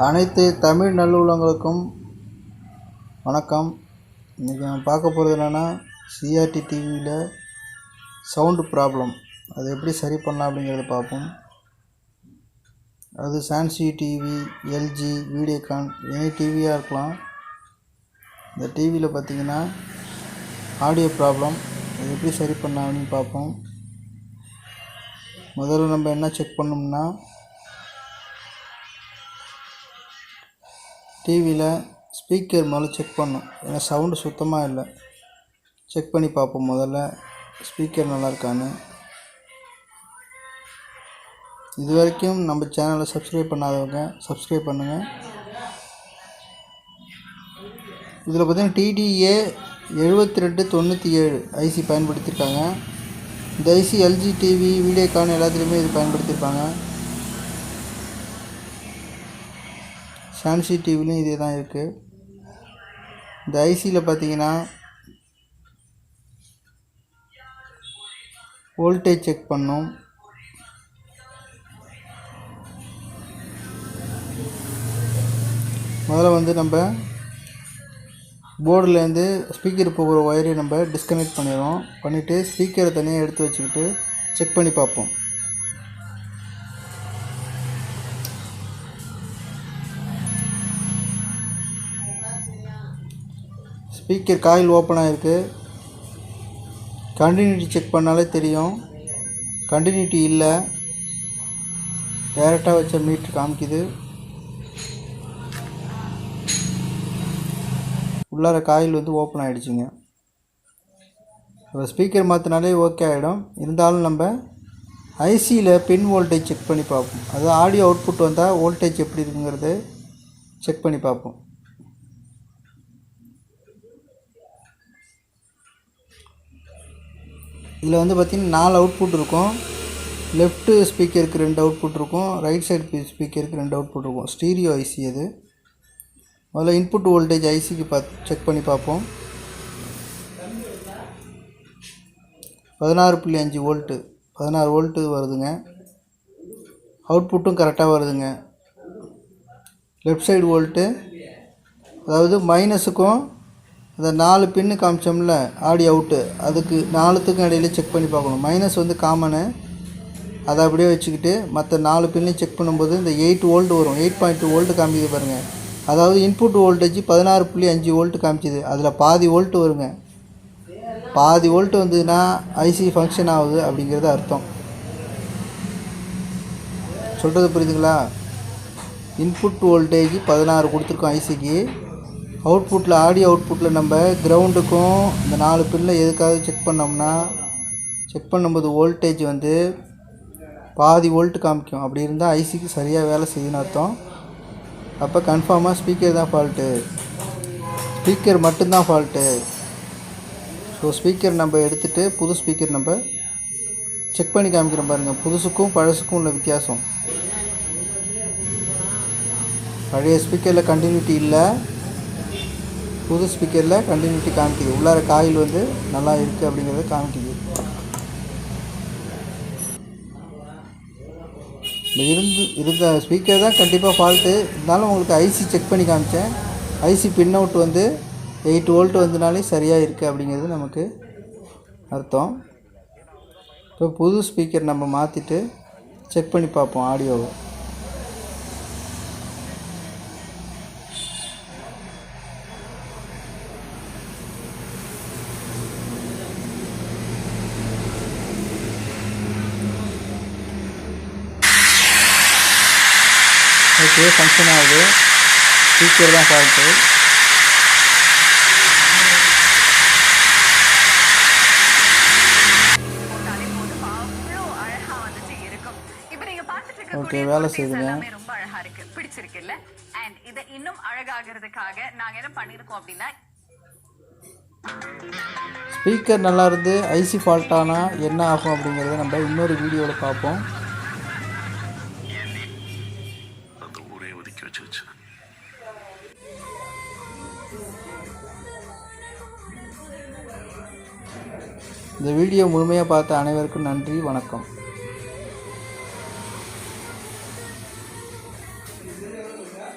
அனைத்து தமிழ் நல்லுள்ளங்களுக்கும் வணக்கம். இன்றைக்கி நம்ம பார்க்க போகிறது என்னென்னா, சிஆர்டி டிவியில் சவுண்டு ப்ராப்ளம், அது எப்படி சரி பண்ணலாம் அப்படிங்கிறத பார்ப்போம். அது சான்சி டிவி, எல்ஜி, வீடியோகான், எனி டிவியாக இருக்கலாம். இந்த டிவியில் பார்த்திங்கன்னா ஆடியோ ப்ராப்ளம், அது எப்படி சரி பண்ணலாம் அப்படின்னு பார்ப்போம். முதல்ல நம்ம என்ன செக் பண்ணோம்னா, டிவியில் ஸ்பீக்கர் முதல்ல செக் பண்ணணும். ஏன்னா சவுண்டு சுத்தமாக இல்லை. செக் பண்ணி பார்ப்போம் முதல்ல ஸ்பீக்கர் நல்லா இருக்கான்னு. இது வரைக்கும் நம்ம சேனலை சப்ஸ்கிரைப் பண்ணாதவங்க சப்ஸ்கிரைப் பண்ணுங்கள். இதில் பார்த்திங்கன்னா TDA 7297 ஐசி பயன்படுத்தியிருக்காங்க. இந்த ஐசி எல்ஜி டிவி, வீடியோகான் எல்லாத்துலேயுமே இது பயன்படுத்தியிருப்பாங்க. சான்சி டிவிலையும் இதே தான் இருக்குது. இந்த ஐசியில் பார்த்தீங்கன்னா வோல்டேஜ் செக் பண்ணோம். முதல்ல நம்ம போர்டுலேருந்து ஸ்பீக்கர் போகிற ஒயரை நம்ம டிஸ்கனெக்ட் பண்ணிடுவோம். பண்ணிவிட்டு ஸ்பீக்கரை தனியாக எடுத்து வச்சுக்கிட்டு செக் பண்ணி பார்ப்போம். ஸ்பீக்கர் காயில் ஓப்பன் ஆகிருக்கு. கண்டினியூட்டி செக் பண்ணாலே தெரியும். கண்டினியூட்டி இல்லை, டைரெக்டாக வச்ச மீட்ரு காமிக்குது. உள்ளார காயில் ஓப்பன் ஆகிடுச்சுங்க. இப்போ ஸ்பீக்கர் மாற்றினாலே ஓகே ஆகிடும். இருந்தாலும் நம்ம ஐசியில் பின் வோல்டேஜ் செக் பண்ணி பார்ப்போம். அது ஆடியோ அவுட்புட் வந்தால் வோல்டேஜ் எப்படி இருக்குங்கிறது செக் பண்ணி பார்ப்போம். இதில் பார்த்திங்கன்னா 4 அவுட்புட் இருக்கும். லெஃப்ட்டு ஸ்பீக்கருக்கு 2 அவுட்புட் இருக்கும், ரைட் சைடு ஸ்பீக்கருக்கு 2 அவுட்புட் இருக்கும். ஸ்டீரியோ ஐசி அது. முதல்ல இன்புட் வோல்டேஜ் ஐசிக்கு செக் பண்ணி பார்ப்போம். 16.5 வோல்ட்டு, 16 வோல்ட்டு வருதுங்க. அவுட்புட்டும் கரெக்டாக வருதுங்க. லெஃப்ட் சைடு வோல்ட்டு, அதாவது மைனஸுக்கும் அந்த 4 பின்னு காமிச்சோம்ல ஆடியோ அவுட்டு, அதுக்கு 4த்துக்கும் இடையில செக் பண்ணி பார்க்கணும். மைனஸ் காமனு, அதை அப்படியே வச்சுக்கிட்டு மற்ற 4 பின்னையும் செக் பண்ணும்போது இந்த 8 வோல்ட் வரும். 8.2 வோல்ட்டு காமிக்குது பாருங்கள். அதாவது இன்புட் வோல்டேஜ் 16.5 வோல்ட்டு காமிச்சிது. அதில் பாதி வோல்ட்டு வருங்க. பாதி வோல்ட்டு வந்ததுன்னா ஐசி ஃபங்க்ஷன் ஆகுது அப்படிங்கிறது அர்த்தம். சொல்கிறது புரியுதுங்களா? இன்புட் வோல்டேஜ் 16 கொடுத்துருக்கோம் ஐசிக்கு. அவுட்புட்டில், ஆடியோ அவுட்புட்டில் நம்ம கிரவுண்டுக்கும் இந்த 4 பின்னில் எதுக்காக செக் பண்ணோம்னா, செக் பண்ணும்போது வோல்டேஜ் பாதி வோல்ட்டு காமிக்கும். அப்படி இருந்தால் ஐசிக்கு சரியாக வேலை செய்யுதுன்னு அர்த்தம். அப்போ கன்ஃபார்மாக ஸ்பீக்கர் தான் ஃபால்ட்டு, ஸ்பீக்கர் மட்டும்தான் ஃபால்ட்டு. ஸோ ஸ்பீக்கர் நம்ம எடுத்துகிட்டு புது ஸ்பீக்கர் நம்ம செக் பண்ணி காமிக்கிறோம் பாருங்கள். புதுசுக்கும் பழசுக்கும் உள்ள வித்தியாசம். பழைய ஸ்பீக்கரில் கண்டினியூட்டி இல்லை, புது ஸ்பீக்கரில் கண்டினியூட்டி காமிக்குது. உள்ளார காயில் நல்லா இருக்குது அப்படிங்கிறத காமிக்குது. இருந்த ஸ்பீக்கர் தான் கண்டிப்பாக ஃபால்ட்டு. இருந்தாலும் உங்களுக்கு ஐசி செக் பண்ணி காமிச்சேன். ஐசி பின் அவுட் 8 வோல்ட் வந்தனாலே சரியாக இருக்குது அப்படிங்கிறது நமக்கு அர்த்தம். இப்போ புது ஸ்பீக்கர் நம்ம மாற்றிட்டு செக் பண்ணி பார்ப்போம் ஆடியோவை. ஓகே, ஃபங்க்ஷன் ஆகுது. ஸ்பீக்கர் தான் ஃபால்ட்டு. ஓகே, வேலை செய்யுதுங்க. ரொம்ப அழகா இருக்கு, பிடிச்சிருக்குல்ல? அண்ட் இதை இன்னும் அழகாகிறதுக்காக நாங்க என்ன பண்ணிருக்கோம் அப்படின்னா, ஸ்பீக்கர் நல்லா இருந்து ஐசி ஃபால்ட் ஆனால் என்ன ஆகும் அப்படிங்கிறத நம்ம இன்னொரு வீடியோவில் பார்ப்போம். இந்த வீடியோ முழுமையாக பார்த்த அனைவருக்கும் நன்றி, வணக்கம். இது எவ்வளோ இருக்கா